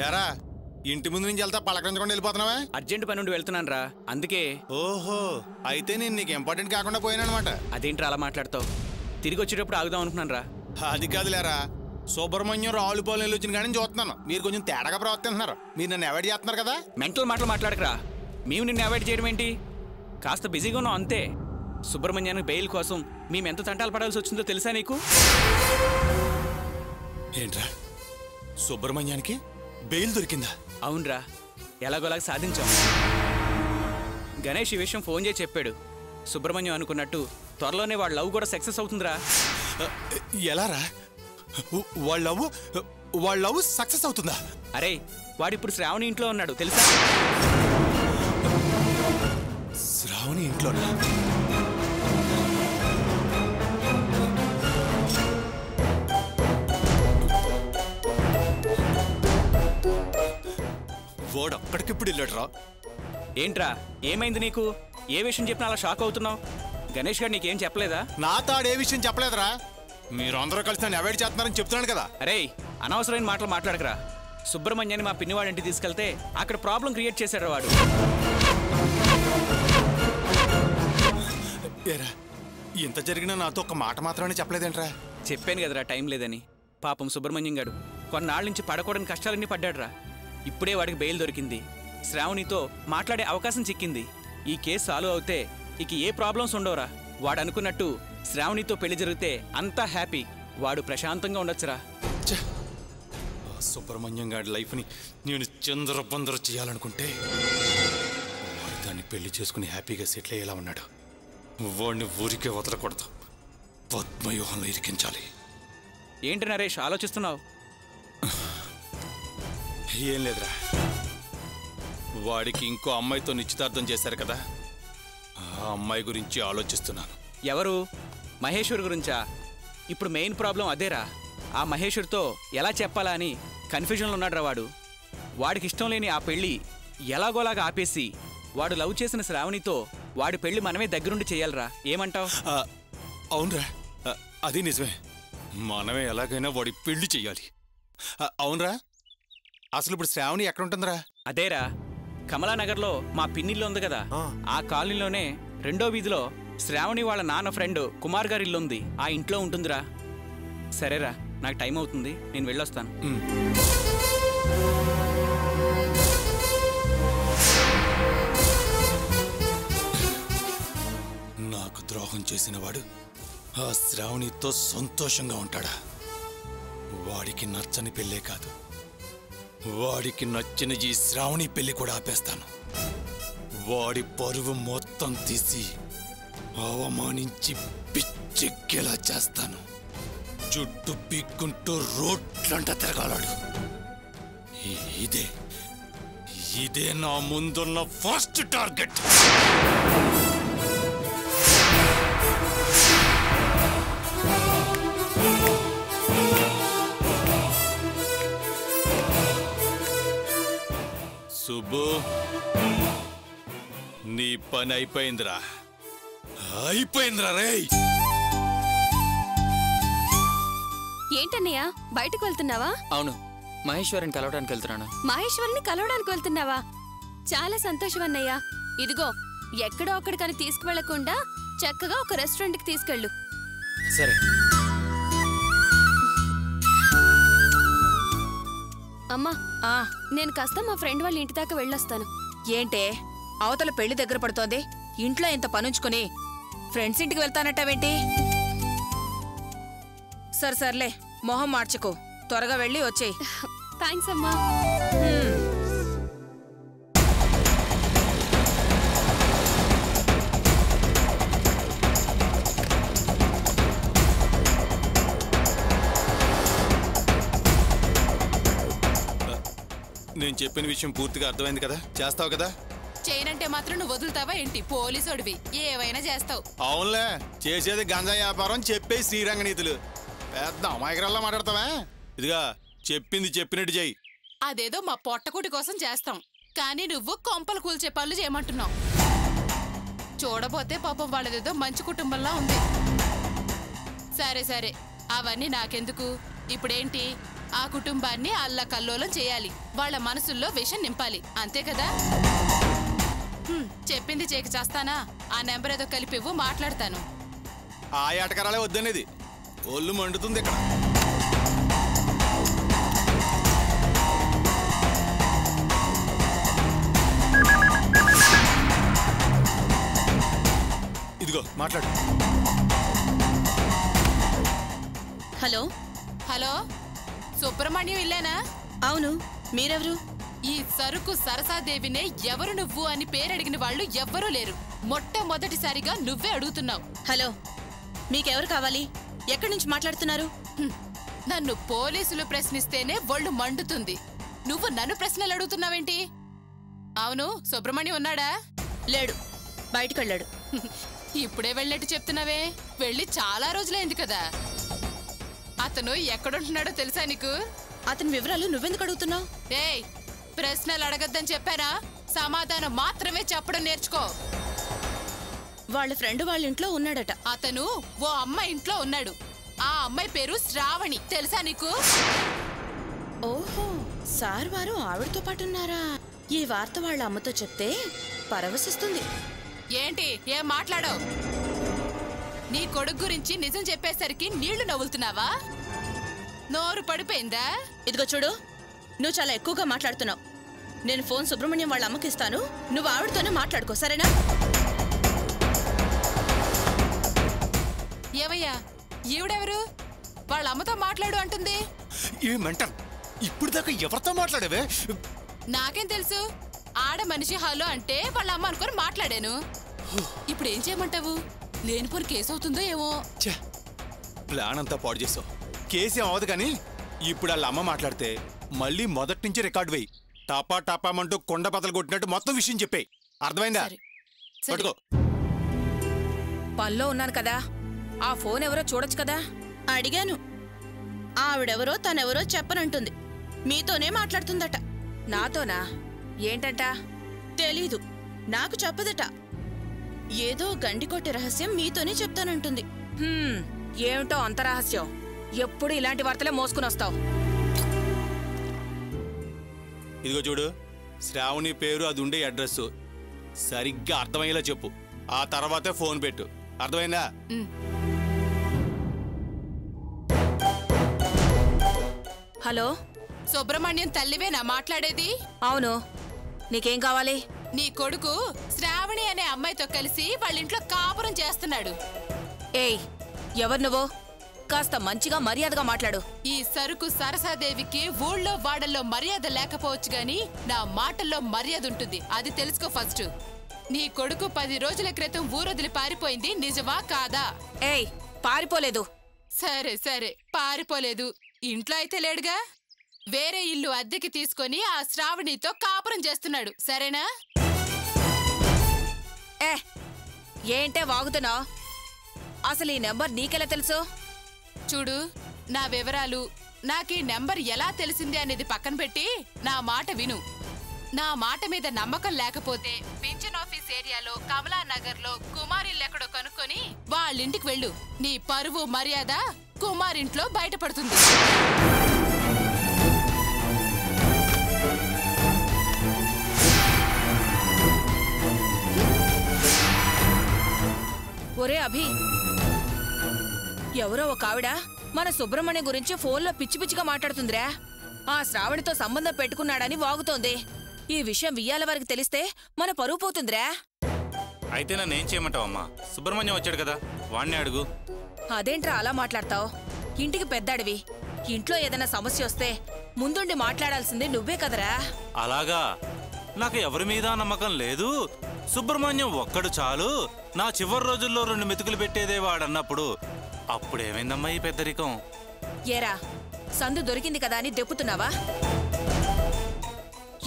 ఎరా ఇంటి ముందు నుంచి వెళ్తా పలకరించకుండా వెళ్ళిపోతున్నావా? అర్జెంట్ పని నుండి వెళ్తున్నాను రా, అందుకే. ఓహో, అయితే నేను నీకు ఇంపార్టెంట్ కాకుండా పోయానమాట. అదేంట్రా అలా మాట్లాడతావు? తిరిగి వచ్చేటప్పుడు ఆగుదాం అనుకున్నాను రా. అది కాదులేరా, సుబ్రహ్మణ్యం రావులపాలెం వెళ్ళి వచ్చిన కానీ చూస్తున్నాను. మీరు కొంచెం తేడాగా ప్రవర్తిస్తున్నారు. మీరు నన్ను అవాయిడ్ చేస్తున్నారు కదా. మెంటల్ మాటలు మాట్లాడకరా. మేము నిన్ను అవాయిడ్ చేయడం ఏంటి? కాస్త బిజీగా ఉన్నాం అంతే. సుబ్రహ్మణ్యానికి బెయిల్ కోసం మేము ఎంత తంటాలు పడాల్సి వచ్చిందో తెలుసా నీకు? ఏంట్రా, సుబ్రహ్మణ్యానికి బెయిల్ దొరికిందా? అవునరా, ఎలాగోలాగా సాధించాం. గణేష్ ఈ విషయం ఫోన్ చేసి చెప్పాడు. సుబ్రహ్మణ్యం అనుకున్నట్టు త్వరలోనే వాళ్ళ లవ్ కూడా సక్సెస్ అవుతుందిరా. ఎలారా? వాళ్ళ లవ్ సక్సెస్ అవుతుందా? అరే, వాడిప్పుడు శ్రావణి ఇంట్లో ఉన్నాడు తెలుసా? శ్రావణి ఇంట్లోనా? వాడు అక్కడికిప్పుడు వెళ్ళాడురా. ఏంట్రా, ఏమైంది నీకు? ఏ విషయం చెప్పినా అలా షాక్ అవుతున్నావు? గణేష్ గారు నీకేం చెప్పలేదా? నా తాడు ఏ విషయం చెప్పలేదురా. మీరు అందరూ కలిసి నన్ను అవాయిడ్ చేస్తున్నారని చెప్తున్నాను కదా. అరే, అనవసరమైన మాటలు మాట్లాడకరా. సుబ్రహ్మణ్యాన్ని మా పిన్నివాడి ఇంటికి తీసుకెళ్తే అక్కడ ప్రాబ్లం క్రియేట్ చేశాడు వాడు. ఏరా, ఇంత జరిగినా నాతో ఒక మాట మాత్రమే చెప్పలేదేంట్రా? చెప్పాను కదరా టైం లేదని. పాపం సుబ్రహ్మణ్యం గారు కొన్నాళ్ళ నుంచి పడకూడని కష్టాలన్నీ పడ్డాడురా. ఇప్పుడే వాడికి బెయిల్ దొరికింది. శ్రావణితో మాట్లాడే అవకాశం చిక్కింది. ఈ కేసు సాల్వ్ అవుతే ఇక ఏ ప్రాబ్లమ్స్ ఉండవురా. వాడు అనుకున్నట్టు శ్రావణితో పెళ్లి జరిగితే అంతా హ్యాపీ. వాడు ప్రశాంతంగా ఉండొచ్చురా. సుబ్రహ్మణ్యం గారి లైఫ్ని నేను చంద్రబందర చేయాలనుకుంటే వాడు దాన్ని పెళ్లి చేసుకుని హ్యాపీగా సెటిల్ అయ్యేలా ఉన్నాడు. వాడిని ఊరికే వదలకూడదు, పద్మవ్యూహంలో ఇరికించాలి. ఏంటి నరేష్ ఆలోచిస్తున్నావు? ఏం లేదురా, వాడికి ఇంకో అమ్మాయితో నిశ్చితార్థం చేశారు కదా, ఆ అమ్మాయి గురించి ఆలోచిస్తున్నాను. ఎవరు? మహేశ్వర్ గురించా? ఇప్పుడు మెయిన్ ప్రాబ్లం అదేరా. ఆ మహేశ్వర్తో ఎలా చెప్పాలా అని కన్ఫ్యూజన్లో ఉన్నాడురా వాడు. వాడికి ఇష్టం లేని ఆ పెళ్ళి ఎలాగోలాగా ఆపేసి వాడు లవ్ చేసిన శ్రావణితో వాడి పెళ్లి మనమే దగ్గరుండి చేయాలరా. ఏమంటావు? అవునరా, అది నిజమే. మనమే ఎలాగైనా వాడి పెళ్లి చెయ్యాలి. అవునరా, అసలు ఇప్పుడు శ్రావణి ఎక్కడుంటుందిరా? అదేరా, కమలానగర్లో మా పిన్నిల్లు ఉంది కదా, ఆ కాలనీలోనే 2వ వీధిలో శ్రావణి వాళ్ళ నాన్న ఫ్రెండ్ కుమార్ గారి ఇల్లు ఉంది. ఆ ఇంట్లో ఉంటుందిరా. సరేరా, నాకు టైం అవుతుంది, నేను వెళ్ళొస్తాను. నాకు ద్రోహం చేసిన వాడు ఆ శ్రావణితో సంతోషంగా ఉంటాడా? వాడికి నచ్చని పెళ్ళే కాదు, వాడికి నచ్చిన ఈ శ్రావణి పెళ్లి కూడా ఆపేస్తాను. వాడి పరువు మొత్తం తీసి అవమానించి పిచ్చెక్కేలా చేస్తాను. చుట్టూ పీక్కుంటూ రోడ్లంట తిరగాలాడు. ఇదే నా ముందున్న ఫస్ట్ టార్గెట్. సుబ్బు, నీ పని అయిపోయిందిరా. రేయ్. ఏంటన్నయ్యా, బయటకు వెళ్తున్నావా? అవును, మహేశ్వరిని కలవడానికి వెళ్తున్నాను. మహేశ్వరిని కలవడానికి వెళ్తున్నావా? చాలా సంతోషం అన్నయ్యా. ఇదిగో, ఎక్కడో అక్కడికని తీసుకువెళ్లకుండా చక్కగా ఒక రెస్టారెంట్కి తీసుకెళ్ళు. సరే. అమ్మా, నేను కాస్త మా ఫ్రెండ్ వాళ్ళ ఇంటి దాకా వెళ్ళొస్తాను. ఏంటే, అవతల పెళ్లి దగ్గర పడుతోంది, ఇంట్లో ఇంత పనుంచుకుని ఫ్రెండ్స్ ఇంటికి వెళ్తానట్టావేంటి? సర్లే, మొహం మార్చుకో, త్వరగా వెళ్ళి వచ్చేయ్. థ్యాంక్స్ అమ్మా. నేను చెప్పిన విషయం పూర్తిగా అర్థమైంది కదా? చేస్తావు కదా? చేయనంటే మాత్రం నువ్వు వదులుతావా ఏంటి? పోలీసోడివి, ఏవైనా చేస్తావు. అవునులే, చేసేది గంజా వ్యాపారం, చెప్పే శ్రీరంగనీతులు. పెద్ద అమాయకురాల్లా మాట్లాడతావా? ఇదిగా చెప్పింది చెప్పినట్టు చెయ్యి. అదేదో మా పొట్టకుటి కోసం చేస్తాం, కానీ నువ్వు కొంపలు కూల్చే పనులు చేయమంటున్నావు. చూడబోతే పాపం వాళ్ళదేదో మంచి కుటుంబంలా ఉంది. సరే అవన్నీ నాకెందుకు. ఇప్పుడేంటి, ఆ కుటుంబాన్ని అల్లకల్లోలం చేయాలి, వాళ్ళ మనసుల్లో విషం నింపాలి, అంతే కదా? చెప్పింది చేకి చేస్తానా? ఆ నెంబర్ ఏదో కలిపివ్వు, మాట్లాడతాను. ఆ ఆటకరాలే వద్దనేది, ఒళ్ళు మండుతుంది ఇక్కడ. ఇదిగో మాట్లాడు. హలో హలో, సుబ్రహ్మణ్యం ఇల్లేనా? అవును, మీరెవరు? ఈ సరుకు సరసాదేవినే ఎవరు నువ్వు అని పేరడిగిన వాళ్ళు ఎవ్వరూ లేరు. మొట్టమొదటిసారిగా నువ్వే అడుగుతున్నావు. హలో, మీకెవరు కావాలి? ఎక్కడి నుంచి మాట్లాడుతున్నారు? నన్ను పోలీసులు ప్రశ్నిస్తేనే ఒళ్ళు మండుతుంది, నువ్వు నన్ను ప్రశ్నలు అడుగుతున్నావేంటి? అవును, సుబ్రహ్మణ్యం ఉన్నాడా? లేడు, బయటికెళ్ళాడు. ఇప్పుడే వెళ్ళినట్టు చెప్తున్నావే, వెళ్ళి చాలా రోజులైంది కదా. అతను ఎక్కడుంటున్నాడో తెలుసా నీకు? అతని వివరాలు నువ్వెందుకు అడుగుతున్నావు? ఏయ్, ప్రశ్నలు అడగద్దని చెప్పానా? సమాధానం మాత్రమే చెప్పడం నేర్చుకో. వాళ్ళ ఫ్రెండ్ వాళ్ళ ఇంట్లో ఉన్నాడట. అతను ఓ అమ్మాయి ఇంట్లో ఉన్నాడు. ఆ అమ్మాయి పేరు శ్రావణి, తెలుసా నీకు? ఓహో, సార్ వారు ఆవిడతో పాటున్నారా? ఈ వార్త వాళ్ళ అమ్మతో చెప్తే పరవశిస్తుంది. ఏంటి, ఏం మాట్లాడవు? నీ కొడుకు గురించి నిజం చెప్పేసరికి నీళ్లు నవ్వులుతున్నావా? నోరు పడిపోయిందా? ఇదిగో చూడు, నువ్వు చాలా ఎక్కువగా మాట్లాడుతున్నావు. నేను ఫోన్ సుబ్రహ్మణ్యం వాళ్ళ అమ్మకి ఇస్తాను, నువ్వు ఆవిడతోనే మాట్లాడుకో, సరేనా? ఏమయ్యా, ఈవిడెవరు? వాళ్ళ అమ్మతో మాట్లాడు అంటుంది. ఏమంటాం? ఇప్పుడు దాకా ఎవరితో మాట్లాడేవే? నాకేం తెలుసు? ఆడ మనిషి హలో అంటే వాళ్ళ అమ్మ అనుకొని మాట్లాడాను. ఇప్పుడు ఏం చేయమంటావు? లేనిపోని కేసు అవుతుందో ఏమో. ప్లాన్ అంతా పాడు చేసావు. కేసు అవదు కానీ ఇప్పుడు వాళ్ళ అమ్మ మాట్లాడితే మళ్ళీ మొదటి నుంచి రికార్డు వేయి. టాపా టాపామంటూ కొండ బదలు కొట్టినట్టు మొత్తం విషయం చెప్పే. అర్థమైందా? పట్టుకో. పనిలో ఉన్నాను కదా, ఆ ఫోన్ ఎవరో చూడొచ్చు కదా. అడిగాను, ఆవిడెవరో తనెవరో చెప్పనంటుంది. మీతోనే మాట్లాడుతుందట. నాతోనా? ఏంటంట? తెలీదు, నాకు చెప్పదట. ఏదో గండికొట్టే రహస్యం మీతోనే చెప్తానంటుంది. ఏమిటో అంత రహస్యం? ఎప్పుడు ఇలాంటి వార్తలే మోసుకుని వస్తావు. ఇదిగో చూడు, శ్రావణి పేరు, అది ఉండే అడ్రస్ సరిగ్గా అర్థమయ్యేలా చెప్పు. ఆ తర్వాతే ఫోన్ పెట్టు. అర్థమైందా? హలో, సుబ్రహ్మణ్యం తల్లివేనా మాట్లాడేది? అవును, నీకేం కావాలి? నీ కొడుకు శ్రావణి అనే అమ్మాయితో కలిసి వాళ్ళ ఇంట్లో కాపురం చేస్తున్నాడు. ఏయ్, ఎవరు నువ్వు? కాస్త మంచిగా మర్యాదగా మాట్లాడు. ఈ సరుకు సరసాదేవికి ఊళ్ళో వాడల్లో మర్యాద లేకపోవచ్చు గాని నా మాటల్లో మర్యాద ఉంటుంది, అది తెలుసుకో ఫస్ట్. నీ కొడుకు 10 రోజుల క్రితం ఊరొదిలి పారిపోయింది నిజమా కాదా? ఏయ్, పారిపోలేదు. సరే సరే, పారిపోలేదు. ఇంట్లో అయితే లేడుగా. వేరే ఇల్లు అద్దెకి తీసుకొని ఆ శ్రావణితో కాపురం చేస్తున్నాడు, సరేనా? ఏంటే వాగుతున్నావు? అసలు ఈ నెంబర్ నీకెలా తెలుసు? చూడు, నా వివరాలు, నాకీ నెంబర్ ఎలా తెలిసింది అనేది పక్కన పెట్టి నా మాట విను. నా మాట మీద నమ్మకం లేకపోతే పింఛన్ ఆఫీస్ ఏరియాలో కమలానగర్లో కుమారిల్లెక్కడో కనుక్కొని వాళ్ళింటికి వెళ్ళు. నీ పరువు మర్యాద కుమారింట్లో బయటపడుతుంది. ఒరే అభి, ఎవరో ఒక ఆవిడ మన సుబ్రహ్మణ్యం గురించి ఫోన్లో పిచ్చి పిచ్చిగా మాట్లాడుతుందిరా. ఆ శ్రావణితో సంబంధం పెట్టుకున్నాడని వాగుతోంది. ఈ విషయం వియ్యాల వారికి తెలిస్తే మన పరువు పోతుందిరా. అయితే నన్నేం చేయమంటావమ్మా? సుబ్రహ్మణ్యం వచ్చాడు కదా, వాణ్ణి అడుగు. అదేంట్రా అలా మాట్లాడతావు? ఇంటికి పెద్దాడివి. ఇంట్లో ఏదైనా సమస్య వస్తే ముందుండి మాట్లాడాల్సింది నువ్వే కదరా. అలాగా? నాకు ఎవరి మీద నమ్మకం లేదు. సుబ్రహ్మణ్యం ఒక్కడు చాలు, నా చివరి రోజుల్లో 2 మెతుకులు పెట్టేదే వాడన్నప్పుడు అప్పుడేమైందమ్మా ఈ పెద్దరికం? ఏరా, సందు దొరికింది కదా అని దెప్పుతున్నావా?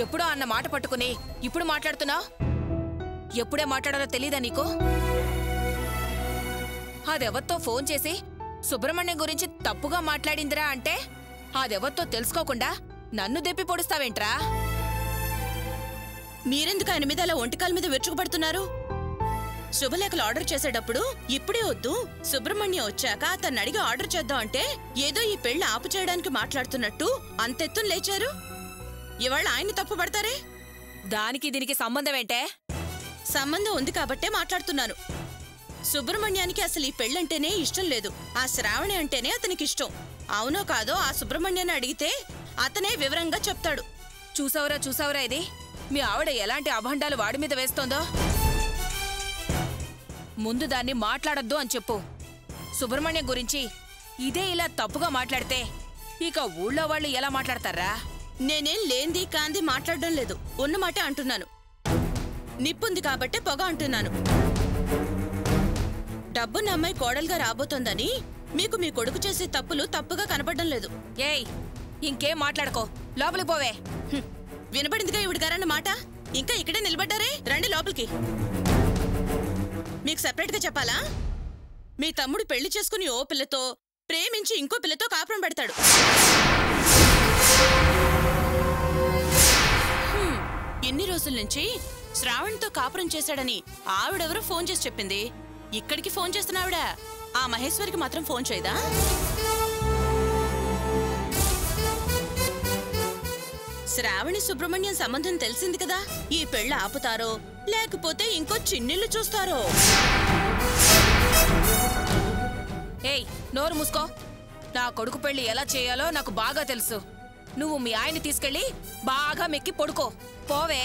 ఎప్పుడో అన్న మాట పట్టుకుని ఇప్పుడు మాట్లాడుతున్నావు? ఎప్పుడే మాట్లాడాలో తెలీదా నీకు? అదెవత్తో ఫోన్ చేసి సుబ్రహ్మణ్యం గురించి తప్పుగా మాట్లాడిందిరా అంటే అదెవత్తో తెలుసుకోకుండా నన్ను దెప్పి పొడుస్తావేంట్రా? మీరెందుకు ఆయన మీద అలా ఒంటికాల మీద విరుచుకుపడుతున్నారు? శుభలేఖలు ఆర్డర్ చేసేటప్పుడు ఇప్పుడే వద్దు, సుబ్రహ్మణ్యం వచ్చాక అతన్ని అడిగి ఆర్డర్ చేద్దాం అంటే ఏదో ఈ పెళ్లి ఆపు చేయడానికి మాట్లాడుతున్నట్టు అంతెత్తును లేచారు. ఇవాళ ఆయన తప్పు పడతారే? దానికి దీనికి సంబంధం ఏంటే? సంబంధం ఉంది కాబట్టే మాట్లాడుతున్నాను. సుబ్రహ్మణ్యానికి అసలు ఈ పెళ్ళంటేనే ఇష్టం లేదు. ఆ శ్రావణి అంటేనే అతనికి ఇష్టం. అవునో కాదో ఆ సుబ్రహ్మణ్యాన్ని అడిగితే అతనే వివరంగా చెప్తాడు. చూసావురా ఇది? మీ ఆవిడ ఎలాంటి అభండాలు వాడి మీద వేస్తోందో. ముందు దాన్ని మాట్లాడొద్దు అని చెప్పు. సుబ్రహ్మణ్యం గురించి ఇదే ఇలా తప్పుగా మాట్లాడితే ఇక ఊళ్ళో వాళ్ళు ఎలా మాట్లాడతారా? నేనేం లేంది కాంది మాట్లాడడం లేదు, ఉన్నమాటే అంటున్నాను. నిప్పుంది కాబట్టే పొగ అంటున్నాను. డబ్బున్న అమ్మాయి కోడలుగా రాబోతోందని మీకు మీ కొడుకు చేసే తప్పులు తప్పుగా కనపడడం లేదు. ఏయ్, ఇంకేం మాట్లాడుకో, లోపలికి పోవే. వినపడిందిగా ఇవిడి గారన్న మాట. ఇంకా ఇక్కడే నిలబడ్డారే, రండి లోపలికి. మీకు సెపరేట్ గా చెప్పాలా? మీ తమ్ముడు పెళ్లి చేసుకుని ఓ పిల్లతో ప్రేమించి ఇంకో పిల్లతో కాపురం పెడతాడు. ఎన్ని రోజుల నుంచి శ్రావణ్తో కాపురం చేశాడని ఆవిడెవరో ఫోన్ చేసి చెప్పింది. ఇక్కడికి ఫోన్ చేస్తున్నావిడ ఆ మహేశ్వరికి మాత్రం ఫోన్ చేయదా? శ్రావణి సుబ్రహ్మణ్యం సంబంధం తెలిసింది కదా. ఈ పెళ్లి ఆపుతారో లేకపోతే ఇంకో చిన్నిళ్ళు చూస్తారో. ఏయ్, నోరు మూసుకో. నా కొడుకు పెళ్లి ఎలా చేయాలో నాకు బాగా తెలుసు. నువ్వు మీ ఆయన్ని తీసుకెళ్లి బాగా మెక్కి పడుకో, పోవే.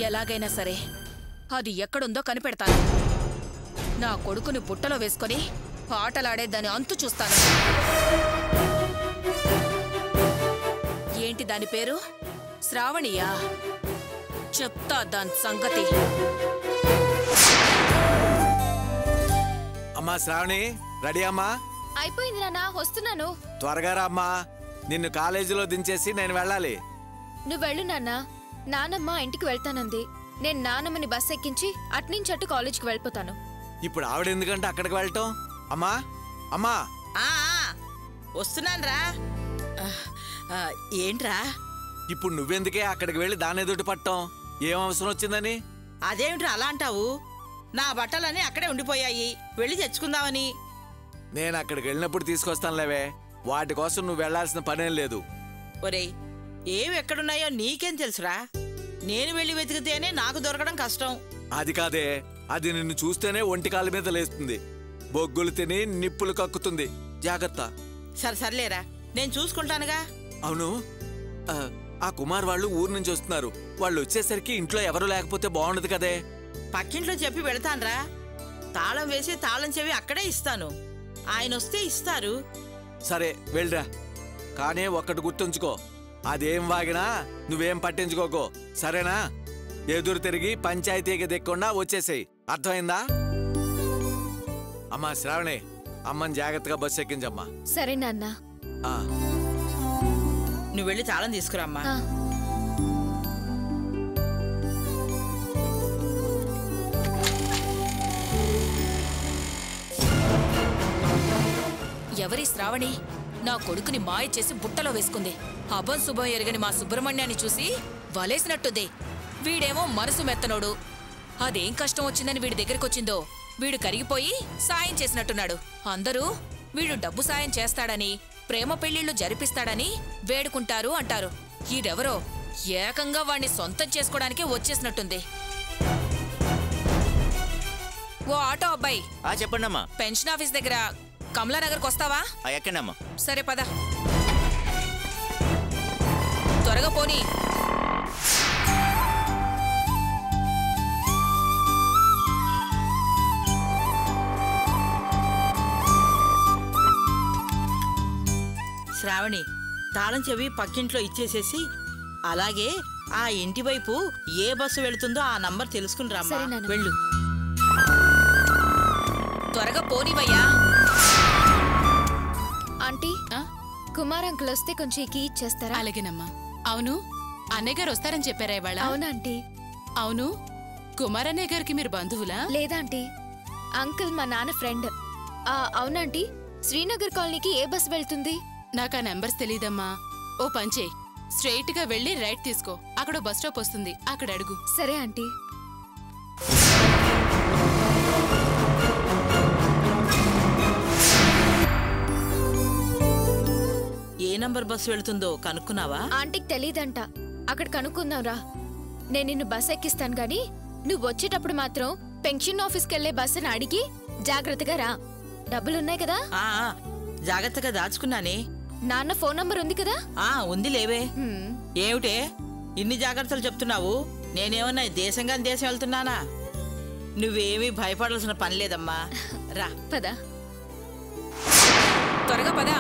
ఎలాగైనా సరే అది ఎక్కడుందో కనిపెడతాను. నా కొడుకుని బుట్టలో వేసుకొని ఆటలాడే దాని అంతు చూస్తాను. ఏంటి దాని పేరు? శ్రావణియా? చెప్తా దాని సంగతి. అమ్మా శ్రావణి, రెడీ అమ్మా? అయిపోయింది నాన్న, వస్తున్నాను. త్వరగా రా అమ్మా, నిన్ను కాలేజీలో దించేసి నేను వెళ్ళాలి. నువ్వు వెళ్ళు నాన్న. నానమ్మ ఇంటికి వెళ్తానంది. నేను నానమ్మని బస్ ఎక్కించి అట్నుంచి అటు కాలేజ్కి వెళ్ళిపోతాను. ఇప్పుడు ఆవిడ ఎందుకంటే అక్కడికి వెళ్ళటం? అమ్మా అమ్మా, వస్తున్నాన్రా. ఏంట్రా? ఇప్పుడు నువ్వెందుకే అక్కడికి వెళ్ళి దాని ఎదుటి పట్టం? ఏం అవసరం వచ్చిందని? అదేమిట్రా అలా అంటావు? నా బట్టలన్నీ అక్కడే ఉండిపోయాయి, వెళ్ళి తెచ్చుకుందామని. నేను అక్కడికి వెళ్ళినప్పుడు తీసుకొస్తానులేవే, వాటి కోసం నువ్వు వెళ్లాల్సిన పనేం లేదు. ఒరేయ్, ఏవి ఎక్కడున్నాయో నీకేం తెలుసురా? నేను వెళ్ళి వెతికితేనే నాకు దొరకడం కష్టం. అది కాదే, అది నిన్ను చూస్తేనే ఒంటికాల మీద లేస్తుంది, బొగ్గులు తిని నిప్పులు కక్కుతుంది. జాగ్రత్త. సర్లేరా, నేను చూసుకుంటానుగా. అవును, ఆ కుమార్ వాళ్ళు ఊరు నుంచి వస్తున్నారు. వాళ్ళు వచ్చేసరికి ఇంట్లో ఎవరు లేకపోతే బాగుండదు కదే. పక్కింట్లో చెప్పి వెళతాన్రా. తాళం వేసి తాళం చెవి అక్కడే ఇస్తాను. ఆయన వస్తే ఇస్తారు. సరే వెళ్ళరా, కానీ ఒక్కటి గుర్తుంచుకో, అదేం వాగినా నువ్వేం పట్టించుకోకో, సరేనా? ఎదురు తిరిగి పంచాయతీకి దిక్కుండా వచ్చేసేయి, అర్థమైందా? అమ్మా శ్రావణి, అమ్మని జాగ్రత్తగా బస్సు ఎక్కించమ్మా. సరే నాన్న. నువ్వు వెళ్ళి తాళం తీసుకురామ్మా. ఎవరి శ్రావణి నా కొడుకుని మాయ చేసి బుట్టలో వేసుకుంది. అభం శుభం ఎరగని మా సుబ్రహ్మణ్యాన్ని చూసి వలేసినట్టుంది. వీడేమో మనసు మెత్తనోడు. అదేం కష్టం వచ్చిందని వీడి దగ్గరకొచ్చిందో వీడు కరిగిపోయి సాయం చేసినట్టున్నాడు. అందరూ వీడు డబ్బు సాయం చేస్తాడని, ప్రేమ పెళ్లిళ్లు జరిపిస్తాడని వేడుకుంటారు అంటారు. ఈడెవరో ఏకంగా వాణ్ణి సొంతం చేసుకోవడానికి వచ్చేసినట్టుంది. ఓ ఆటో అబ్బాయి, చెప్పండమ్మా. పెన్షన్ ఆఫీస్ దగ్గర కమలానగర్కి వస్తావా? ఎక్కండమ్మా. సరే పద, త్వరగా పోనీ. శ్రావణి, తాళం చెవి పక్కింట్లో ఇచ్చేసేసి, అలాగే ఆ ఇంటి వైపు ఏ బస్సు వెళుతుందో ఆ నంబర్ తెలుసుకుని రామ్మా. వెళ్ళు. త్వరగా పోనీవయ్యా. ఆంటీ, కుమార్ అంకుల్ వస్తే కొంచెం కీ ఇచ్చేస్తారా? అలాగేనమ్మా. అవును, అన్నయ్య గారు వస్తారని చెప్పారా ఇవాళ? అవునంటీ. అవును, కుమారన్నయ్య గారికి మీరు బంధువులా? లేదాంటీ, అంకుల్ మా నాన్న ఫ్రెండ్. అవునంటీ, శ్రీనగర్ కాలనీకి ఏ బస్ వెళ్తుంది? నాకు ఆ నెంబర్స్ తెలీదమ్మా. ఓ పంచే, స్ట్రైట్ గా వెళ్ళి రైట్ తీసుకో, అక్కడ బస్ స్టాప్ వస్తుంది, అక్కడ అడుగు. సరే ఆంటీ. ఏ నంబర్ బస్సు వెళుతుందో కనుక్కున్నావా? ఆంటీకి తెలీదంట. అక్కడ కనుక్కుందాంరా. నేను నిన్ను బస్ ఎక్కిస్తాను గాని నువ్వు వచ్చేటప్పుడు మాత్రం పెన్షన్ ఆఫీస్కి వెళ్లే బస్సుని అడిగి జాగ్రత్తగా రా. డబ్బులున్నాయి కదా? జాగ్రత్తగా దాచుకున్నానే. నాన్న ఫోన్ నంబర్ ఉంది కదా? ఉంది లేవే. ఏమిటే ఇన్ని జాగ్రత్తలు చెప్తున్నావు? నేనేమన్నా దేశంగా దేశం వెళ్తున్నానా? నువ్వేమీ భయపడాల్సిన పని లేదమ్మా. రా పదా. త్వరగా పదా.